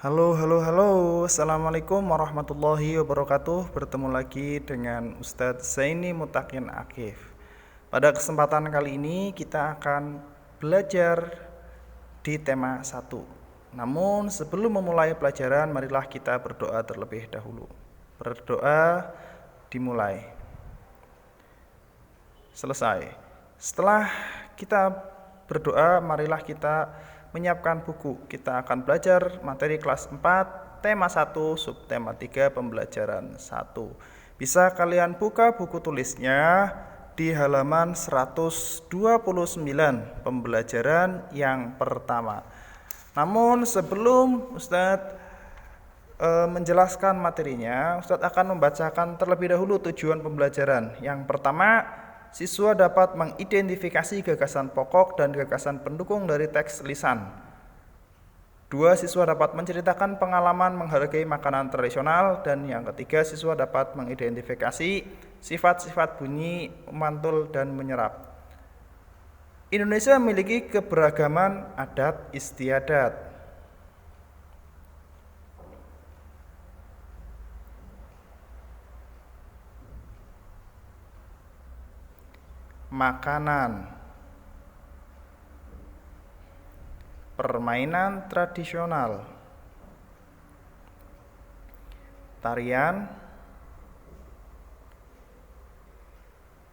Halo, halo, halo. Assalamualaikum warahmatullahi wabarakatuh. Bertemu lagi dengan Ustadz Zaini Mutakin Akif. Pada kesempatan kali ini kita akan belajar di tema 1. Namun sebelum memulai pelajaran, marilah kita berdoa terlebih dahulu. Berdoa dimulai. Selesai. Setelah kita berdoa, marilah kita menyiapkan buku. Kita akan belajar materi kelas 4, tema 1, subtema 3, pembelajaran 1. Bisa kalian buka buku tulisnya di halaman 129, pembelajaran yang pertama. Namun sebelum Ustadz menjelaskan materinya, Ustadz akan membacakan terlebih dahulu tujuan pembelajaran. Yang pertama, siswa dapat mengidentifikasi gagasan pokok dan gagasan pendukung dari teks lisan. 2. Siswa dapat menceritakan pengalaman menghargai makanan tradisional. Dan yang ketiga, siswa dapat mengidentifikasi sifat-sifat bunyi, memantul, dan menyerap. Indonesia memiliki keberagaman adat istiadat. Makanan, permainan tradisional, tarian,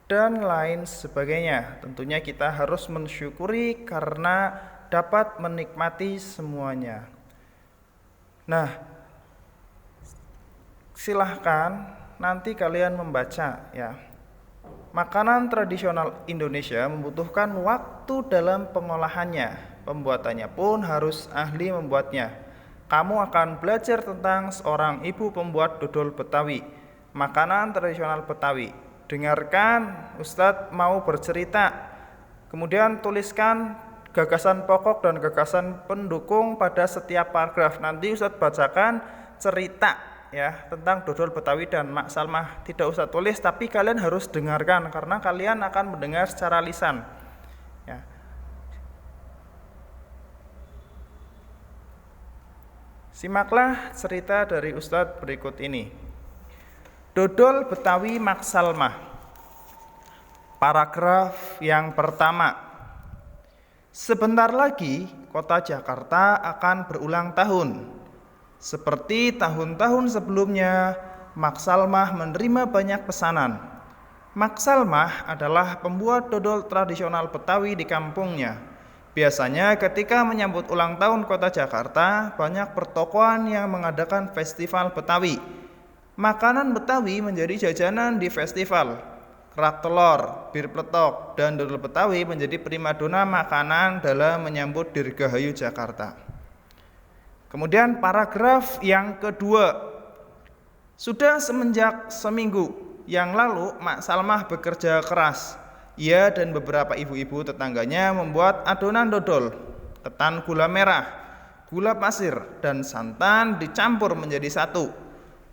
dan lain sebagainya. Tentunya kita harus mensyukuri karena dapat menikmati semuanya. Nah, silahkan nanti kalian membaca ya. Makanan tradisional Indonesia membutuhkan waktu dalam pengolahannya. Pembuatannya pun harus ahli membuatnya. Kamu akan belajar tentang seorang ibu pembuat dodol Betawi, makanan tradisional Betawi. Dengarkan, Ustadz mau bercerita. Kemudian tuliskan gagasan pokok dan gagasan pendukung pada setiap paragraf. Nanti Ustadz bacakan cerita ya tentang dodol Betawi dan Mak Salmah. Tidak usah tulis, tapi kalian harus dengarkan karena kalian akan mendengar secara lisan ya. Simaklah cerita dari Ustadz berikut ini. Dodol Betawi Mak Salmah. Paragraf yang pertama. Sebentar lagi kota Jakarta akan berulang tahun. Seperti tahun-tahun sebelumnya, Mak Salmah menerima banyak pesanan. Mak Salmah adalah pembuat dodol tradisional Betawi di kampungnya. Biasanya ketika menyambut ulang tahun kota Jakarta, banyak pertokoan yang mengadakan festival Betawi. Makanan Betawi menjadi jajanan di festival. Kerak telur, bir pletok, dan dodol Betawi menjadi primadona makanan dalam menyambut Dirgahayu Jakarta. Kemudian paragraf yang kedua. Sudah semenjak seminggu yang lalu Mak Salmah bekerja keras. Ia dan beberapa ibu-ibu tetangganya membuat adonan dodol. Ketan gula merah, gula pasir, dan santan dicampur menjadi satu.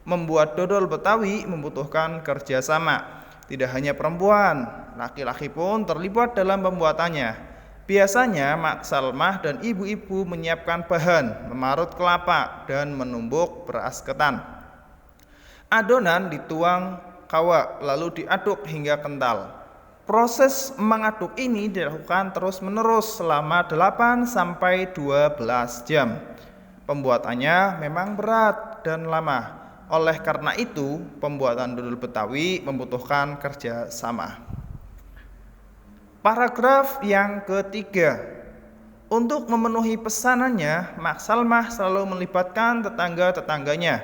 Membuat dodol Betawi membutuhkan kerjasama. Tidak hanya perempuan, laki-laki pun terlibat dalam pembuatannya. Biasanya Mak Salmah dan ibu-ibu menyiapkan bahan, memarut kelapa, dan menumbuk beras ketan. Adonan dituang kawah lalu diaduk hingga kental. Proses mengaduk ini dilakukan terus-menerus selama 8 sampai 12 jam. Pembuatannya memang berat dan lama. Oleh karena itu, pembuatan dodol Betawi membutuhkan kerja sama. Paragraf yang ketiga. Untuk memenuhi pesanannya, Mak Salmah selalu melibatkan tetangga-tetangganya.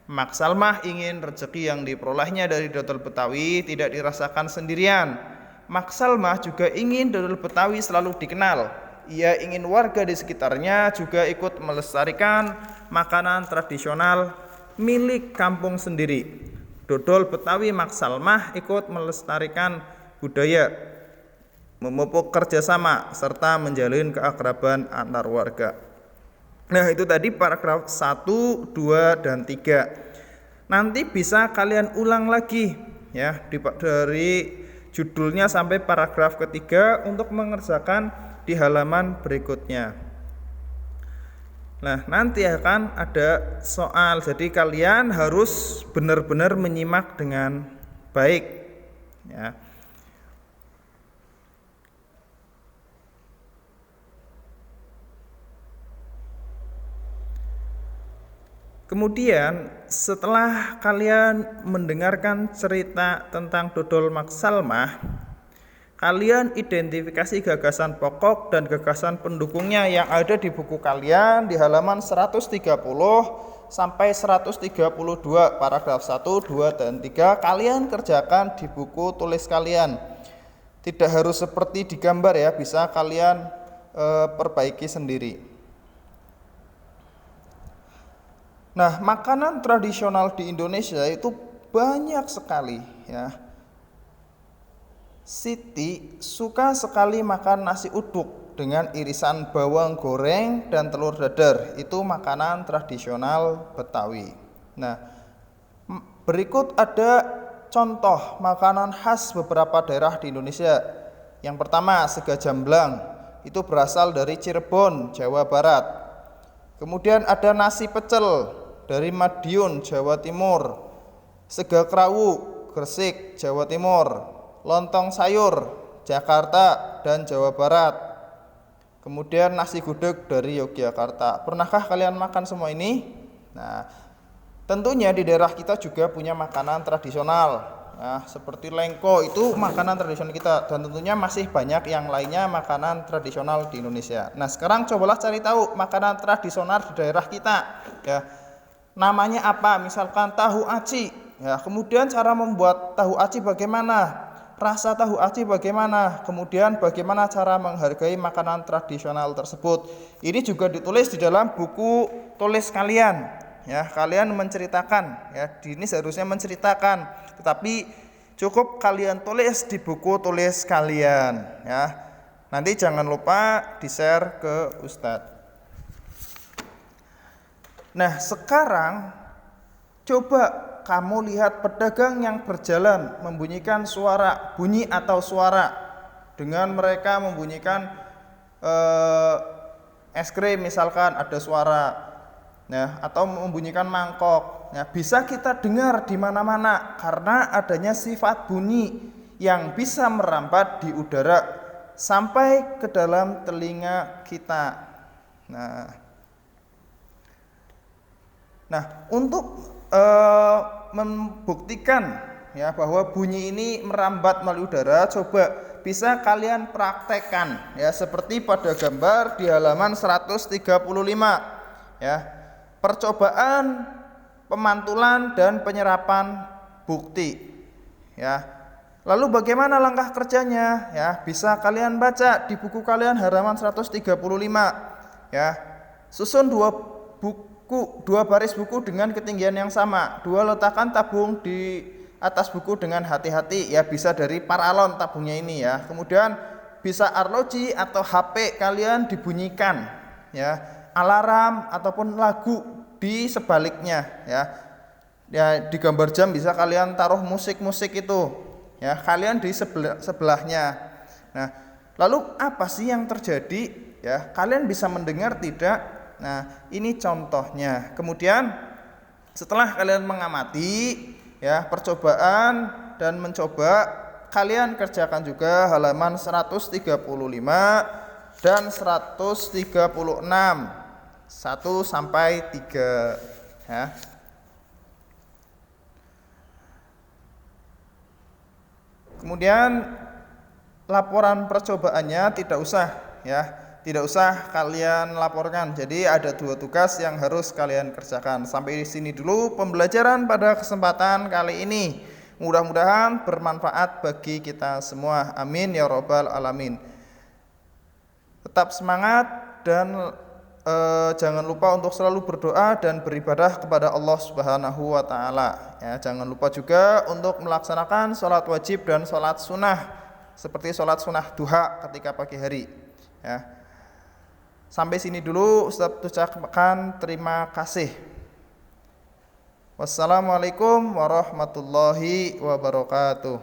Mak Salmah ingin rezeki yang diperolehnya dari dodol Betawi tidak dirasakan sendirian. Mak Salmah juga ingin dodol Betawi selalu dikenal. Ia ingin warga di sekitarnya juga ikut melestarikan makanan tradisional milik kampung sendiri. Dodol Betawi Mak Salmah ikut melestarikan budaya, memupuk kerjasama, serta menjalin keakraban antar warga. Nah, itu tadi paragraf 1, 2, dan 3. Nanti bisa kalian ulang lagi ya dari judulnya sampai paragraf ketiga untuk mengerjakan di halaman berikutnya. Nah, nanti akan ada soal. Jadi kalian harus benar-benar menyimak dengan baik, ya. Kemudian setelah kalian mendengarkan cerita tentang dodol Maksalmah, kalian identifikasi gagasan pokok dan gagasan pendukungnya yang ada di buku kalian di halaman 130 sampai 132 paragraf 1, 2, dan 3. Kalian kerjakan di buku tulis kalian. Tidak harus seperti di gambar ya, bisa kalian perbaiki sendiri. Nah, makanan tradisional di Indonesia itu banyak sekali ya. Siti suka sekali makan nasi uduk dengan irisan bawang goreng dan telur dadar. Itu makanan tradisional Betawi. Nah, berikut ada contoh makanan khas beberapa daerah di Indonesia. Yang pertama, sega jamblang. Itu berasal dari Cirebon, Jawa Barat. Kemudian ada nasi pecel dari Madiun, Jawa Timur. Sega krawu, Gresik, Jawa Timur. Lontong sayur, Jakarta dan Jawa Barat. Kemudian nasi gudeg dari Yogyakarta. Pernahkah kalian makan semua ini? Nah, tentunya di daerah kita juga punya makanan tradisional. Nah, seperti lengko itu makanan tradisional kita, dan tentunya masih banyak yang lainnya makanan tradisional di Indonesia. Nah, sekarang cobalah cari tahu makanan tradisional di daerah kita. Ya, namanya apa? Misalkan tahu aci. Ya, kemudian cara membuat tahu aci bagaimana? Rasa tahu aci bagaimana? Kemudian bagaimana cara menghargai makanan tradisional tersebut? Ini juga ditulis di dalam buku tulis kalian. Ya, kalian menceritakan. Ya, ini seharusnya menceritakan, tetapi cukup kalian tulis di buku tulis kalian. Ya, nanti jangan lupa di-share ke Ustadz. Nah, sekarang coba kamu lihat pedagang yang berjalan membunyikan suara, bunyi atau suara, dengan mereka membunyikan es krim misalkan ada suara, ya, atau membunyikan mangkok. Ya, bisa kita dengar di mana-mana karena adanya sifat bunyi yang bisa merambat di udara sampai ke dalam telinga kita. Nah, untuk membuktikan ya bahwa bunyi ini merambat melalui udara, coba bisa kalian praktekkan ya, seperti pada gambar di halaman 135 ya. Percobaan pemantulan dan penyerapan bukti ya. Lalu bagaimana langkah kerjanya ya? Bisa kalian baca di buku kalian halaman 135 ya. Susun dua baris buku dengan ketinggian yang sama. Letakkan tabung di atas buku dengan hati-hati ya, bisa dari paralon tabungnya ini ya. Kemudian bisa arloji atau HP kalian dibunyikan ya, alarm ataupun lagu di sebaliknya ya. Ya, di gambar jam bisa kalian taruh musik-musik itu ya, kalian di sebelahnya. Nah, lalu apa sih yang terjadi ya? Kalian bisa mendengar tidak? Nah, ini contohnya. Kemudian setelah kalian mengamati ya percobaan dan mencoba, kalian kerjakan juga halaman 135 dan 136 1 sampai 3 ya. Kemudian laporan percobaannya tidak usah ya. Tidak usah kalian laporkan. Jadi ada 2 tugas yang harus kalian kerjakan. Sampai di sini dulu pembelajaran pada kesempatan kali ini. Mudah-mudahan bermanfaat bagi kita semua. Amin ya rabbal alamin. Tetap semangat dan jangan lupa untuk selalu berdoa dan beribadah kepada Allah Subhanahu wa taala. Ya, jangan lupa juga untuk melaksanakan sholat wajib dan sholat sunnah, seperti sholat sunnah duha ketika pagi hari. Ya. Sampai sini dulu Ustaz ucapkan terima kasih. Wassalamualaikum warahmatullahi wabarakatuh.